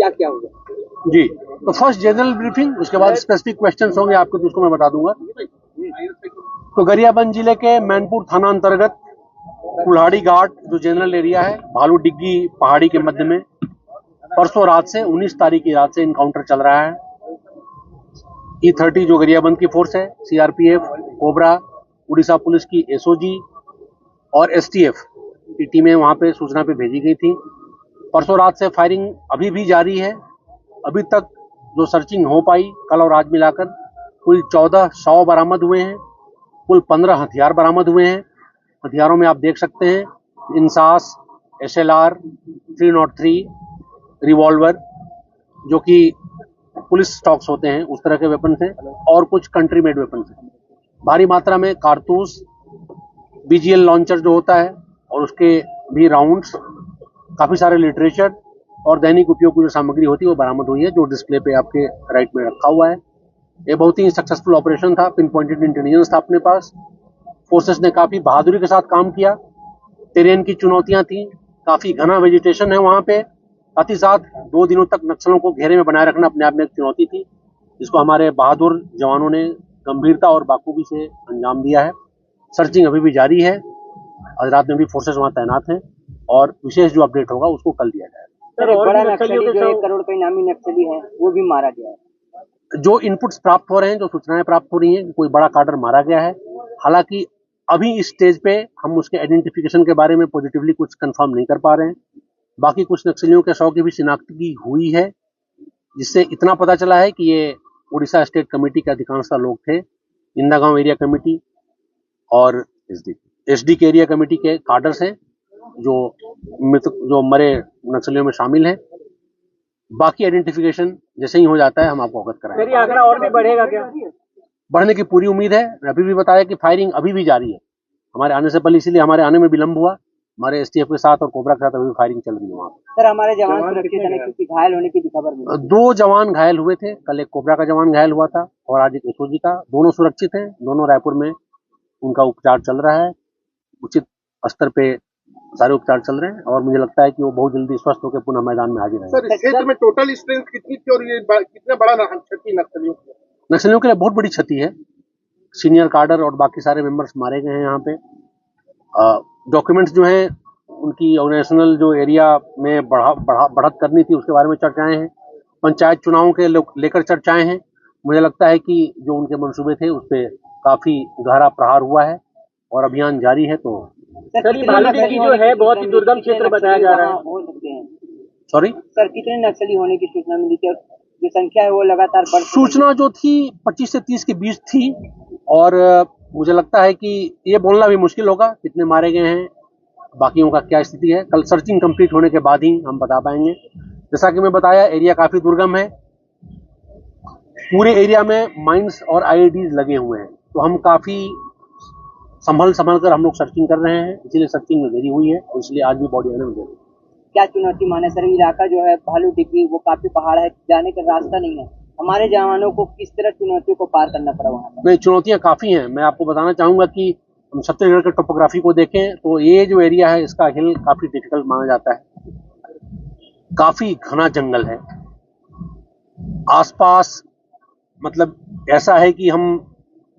क्या क्या होगा जी। तो फर्स्ट जनरल ब्रीफिंग, उसके बाद स्पेसिफिक क्वेश्चंस होंगे आपके, तो उसको मैं बता दूंगा। तो गरियाबंद जिले के मैनपुर थाना अंतर्गत कुल्हाड़ी घाट जो जनरल एरिया है, भालू डिग्गी पहाड़ी के मध्य में परसों रात से 19 तारीख की रात से इनकाउंटर चल रहा है। E30 जो गरियाबंद की फोर्स है, CRPF, कोबरा, उड़ीसा पुलिस की SOG और STF की टीमें वहां पे सूचना पे भेजी गई थी। परसों रात से फायरिंग अभी भी जारी है। अभी तक जो सर्चिंग हो पाई कल और आज मिलाकर कुल 14 शव बरामद हुए हैं, कुल 15 हथियार बरामद हुए हैं। हथियारों में आप देख सकते हैं इंसास, SLR, 303, रिवॉल्वर जो कि पुलिस स्टॉक्स होते हैं उस तरह के वेपन हैं, और कुछ कंट्री मेड वेपन हैं। भारी मात्रा में कारतूस, BGL लॉन्चर जो होता है और उसके भी राउंड्स, काफी सारे लिटरेचर और दैनिक उपयोग की जो सामग्री होती है वो बरामद हुई है, जो डिस्प्ले पे आपके राइट में रखा हुआ है। ये बहुत ही सक्सेसफुल ऑपरेशन था, पिन पॉइंटेड इंटेलिजेंस था अपने पास। फोर्सेस ने काफी बहादुरी के साथ काम किया। टेरेन की चुनौतियां थी, काफी घना वेजिटेशन है वहां पे, साथ ही साथ 2 दिनों तक नक्सलों को घेरे में बनाए रखना अपने आप में एक चुनौती थी, जिसको हमारे बहादुर जवानों ने गंभीरता और बाखूबी से अंजाम दिया है। सर्चिंग अभी भी जारी है, आज रात में भी फोर्सेस वहां तैनात हैं और विशेष जो अपडेट होगा उसको कल दिया जाएगा। बड़ा नक्सली जो 1 करोड़ का इनामी नक्सली है वो भी मारा गया है। जो इनपुट्स प्राप्त हो रहे हैं, जो सूचनाएं प्राप्त हो रही हैं, कोई बड़ा कार्डर मारा गया है। हालांकि अभी इस स्टेज पे हम उसके आइडेंटिफिकेशन के बारे में पॉजिटिवली कुछ कंफर्म नहीं कर पा रहे हैं। बाकी कुछ नक्सलियों के शव की भी शिनाख्ती हुई है, जिससे इतना पता चला है कि ये उड़ीसा स्टेट कमेटी के अधिकांशतः लोग थे। इंदागांव एरिया कमेटी और SD के एरिया कमेटी के कार्डर्स हैं जो मरे नक्सलियों में शामिल हैं। बाकी आइडेंटिफिकेशन जैसे ही हो जाता है हम आपको अवगत कराएंगे। आंकड़ा और भी बढ़ेगा क्या? बढ़ने की पूरी उम्मीद है। अभी भी बताया कि फायरिंग अभी भी जारी है। हमारे आने से पहले, इसीलिए हमारे आने में विलंब हुआ। हमारे STF के साथ और कोबरा के साथ अभी भी फायरिंग चल रही है वहाँ। सर, हमारे जवान सुरक्षित हैं क्योंकि घायल होने की भी खबर मिली। 2 जवान घायल हुए थे, कल एक कोबरा का जवान घायल हुआ था और आज एक SOG का। दोनों सुरक्षित हैं, दोनों रायपुर में उनका उपचार चल रहा है। उचित स्तर पे सारे उपचार चल रहे हैं और मुझे लगता है कि वो बहुत जल्दी स्वस्थ होकर पुनः मैदान में हाजिर रहेंगे। सर, इस क्षेत्र में टोटल स्ट्रेंथ कितनी थी और ये कितना बड़ा क्षति नक्सलियों के लिए बहुत बड़ी क्षति है। सीनियर कार्डर और बाकी सारे मेंबर्स मारे गए हैं यहाँ पे। डॉक्यूमेंट्स जो हैं उनकी ऑर्गेनाइजेशनल जो एरिया में बढ़त करनी थी उसके बारे में चर्चाएं हैं। पंचायत चुनावों के लेकर चर्चाएं हैं। मुझे लगता है कि जो उनके मंसूबे थे उस पर काफी गहरा प्रहार हुआ है और अभियान जारी है। तो सर, ये जो है बहुत ही दुर्गम क्षेत्र बताया जा रहा है। सॉरी सर, कितने नक्सली होने की सूचना मिली थी और जो संख्या है वो लगातार बढ़? सूचना जो थी 25 से 30 के बीच थी और मुझे लगता है कि ये बोलना भी मुश्किल होगा कितने मारे गए हैं, बाकियों का क्या स्थिति है। कल सर्चिंग कंप्लीट होने के बाद ही हम बता पाएंगे। जैसा कि मैं बताया, एरिया काफी दुर्गम है। पूरे एरिया में माइंस और IEDs लगे हुए हैं, तो हम काफी संभल कर हम लोग सर्चिंग कर रहे हैं। इसीलिए सर्चिंग में देरी हुई है और इसलिए आज भी बॉडी आने में देरी। क्या चुनौती माने सर? इलाका जो है भालू डिग्गी वो काफी पहाड़ है, जाने का रास्ता नहीं है। हमारे जवानों को किस तरह चुनौतियों को पार करना पड़ा वहाँ पर? नहीं, चुनौतियां काफी हैं। मैं आपको बताना चाहूंगा कि हम छत्तीसगढ़ के टोपोग्राफी को देखें तो ये जो एरिया है इसका हिल काफी डिफिकल्ट माना जाता है। काफी घना जंगल है आसपास, मतलब ऐसा है कि हम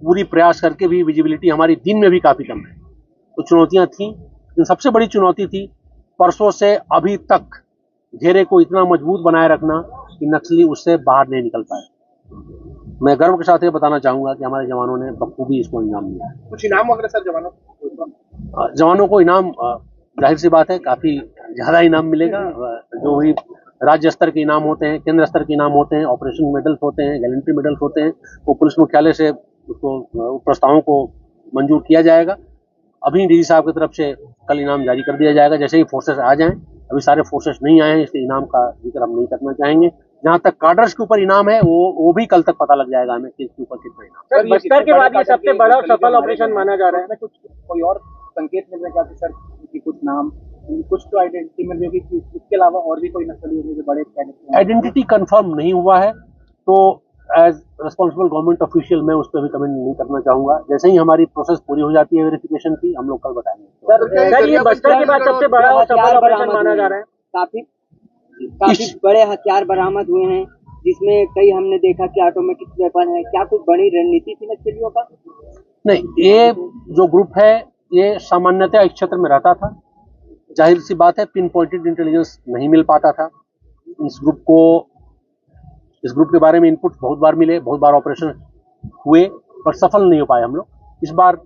पूरी प्रयास करके भी विजिबिलिटी हमारी दिन में भी काफी कम है। तो चुनौतियां थी, लेकिन सबसे बड़ी चुनौती थी परसों से अभी तक घेरे को इतना मजबूत बनाए रखना कि नक्सली उससे बाहर नहीं निकल पाए। मैं गर्व के साथ ये बताना चाहूंगा कि हमारे जवानों ने बखूबी इसको अंजाम दिया है। कुछ इनाम वगैरह सर जवानों को इनाम, जाहिर सी बात है काफी ज्यादा इनाम मिलेगा। जो भी राज्य स्तर के इनाम होते हैं, केंद्र स्तर के इनाम होते हैं, ऑपरेशन मेडल्स होते हैं, गैलेंट्री मेडल्स होते हैं, वो पुलिस मुख्यालय से उसको प्रस्तावों को मंजूर किया जाएगा। अभी DG साहब की तरफ से कल इनाम जारी कर दिया जाएगा जैसे ही फोर्सेस आ जाएं। अभी सारे फोर्सेस नहीं आए हैं, इसलिए इनाम का जिक्र हम नहीं करना चाहेंगे। जहां तक कार्डर्स के ऊपर इनाम है वो भी कल तक पता लग जाएगा हमें कि इसके ऊपर कितना इनाम। सर, बस्तर के बाद ये सबसे बड़ा और सफल ऑपरेशन माना जा रहा है। कुछ कोई और संकेत मिल रहा है सर कि कुछ नाम, कुछ तो आइडेंटिटी मिल रही है कि इसके अलावा और भी कोई नक्सली होने के बड़े आइडेंटिटी कंफर्म नहीं हुआ है, तो एज रिस्पॉन्सिबल गवर्नमेंट ऑफिशियल मैं उस पर भी कमेंट नहीं करना चाहूंगा। जैसे ही हमारी प्रोसेस पूरी हो जाती है वेरिफिकेशन की, हम लोग कल बताएंगे। सर, ये बस्तर के बाद सबसे बड़ा और सफल ऑपरेशन माना जा रहा है। काफी काफी बड़े हथियार बरामद हुए हैं, जिसमें कई हमने देखा कि ऑटोमेटिक वेपन है। क्या कुछ बड़ी रणनीति थी नक्सलियों का? नहीं, ये जो ग्रुप है ये सामान्यतः इस क्षेत्र में रहता था। जाहिर सी बात है, पिन पॉइंटेड इंटेलिजेंस नहीं मिल पाता था। इस ग्रुप के बारे में इनपुट बहुत बार मिले, बहुत बार ऑपरेशन हुए, पर सफल नहीं हो पाए हम लोग। इस बार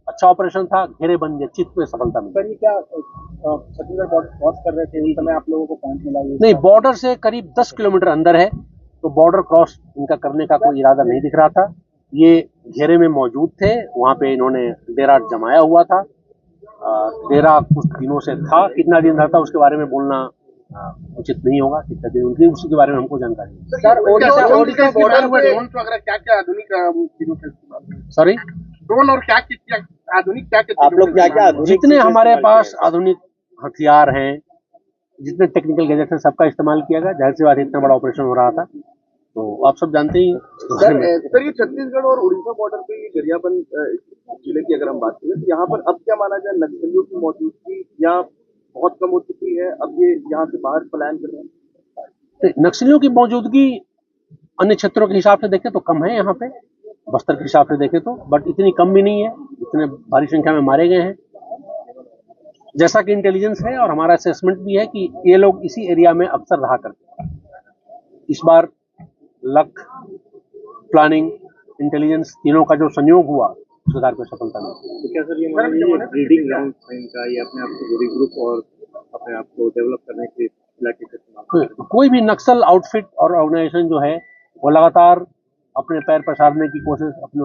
अच्छा ऑपरेशन था, घेरे बन गए, चित्त में सफलता मिली। सर ये क्या छत्तीसगढ़ बॉर्डर क्रॉस कर रहे थे उस समय आप लोगों को पॉइंट मिला? नहीं, बॉर्डर से करीब 10 किलोमीटर अंदर है, तो बॉर्डर क्रॉस इनका करने का कोई इरादा नहीं दिख रहा था। ये घेरे में मौजूद थे, वहां पे इन्होंने डेरा जमाया हुआ था। डेरा कुछ दिनों से था, कितना दिन रहता उसके बारे में बोलना उचित नहीं होगा। कितना दिन उनकी उसके बारे में हमको जानकारी नहीं। सर ओडिशा बॉर्डर पे वगैरह क्या क्या आधुनिक चीजों का इस्तेमाल? सॉरी, ड्रोन और क्या आधुनिक क्या आप लोग क्या क्या आधुनिक जितने हमारे पास आधुनिक हथियार हैं, जितने टेक्निकल गैजेट्स हैं, सबका इस्तेमाल किया गया। जाहिर सी बात है, इतना बड़ा ऑपरेशन हो रहा था, तो आप सब जानते ही। सर ये छत्तीसगढ़ और उड़ीसा बॉर्डर पे ये गरियाबंद जिले की अगर हम बात करें तो यहाँ पर अब क्या माना जाए, नक्सलियों की मौजूदगी या बहुत कम हो चुकी है, अब ये यहाँ से बाहर पलायन कर रहे हैं? तो नक्सलियों की मौजूदगी अन्य क्षेत्रों के हिसाब से देखें तो कम है यहाँ पे, बस्तर के हिसाब से देखें तो, बट इतनी कम भी नहीं है, इतने भारी संख्या में मारे गए हैं। जैसा कि इंटेलिजेंस है और हमारा असेसमेंट भी है कि ये लोग इसी एरिया में अक्सर रहा करते हैं। इस बार लक, प्लानिंग, इंटेलिजेंस तीनों का जो संयोग हुआ, उस आधार पर सफलता मिली। तो क्या सर ये ब्रीडिंग ग्राउंड का, ये अपने आप को रिग्रुप और अपने आप को डेवलप करने के इलाके कोई भी नक्सल आउटफिट और ऑर्गेनाइजेशन जो है वो लगातार अपने पैर पसारने की कोशिश, अपने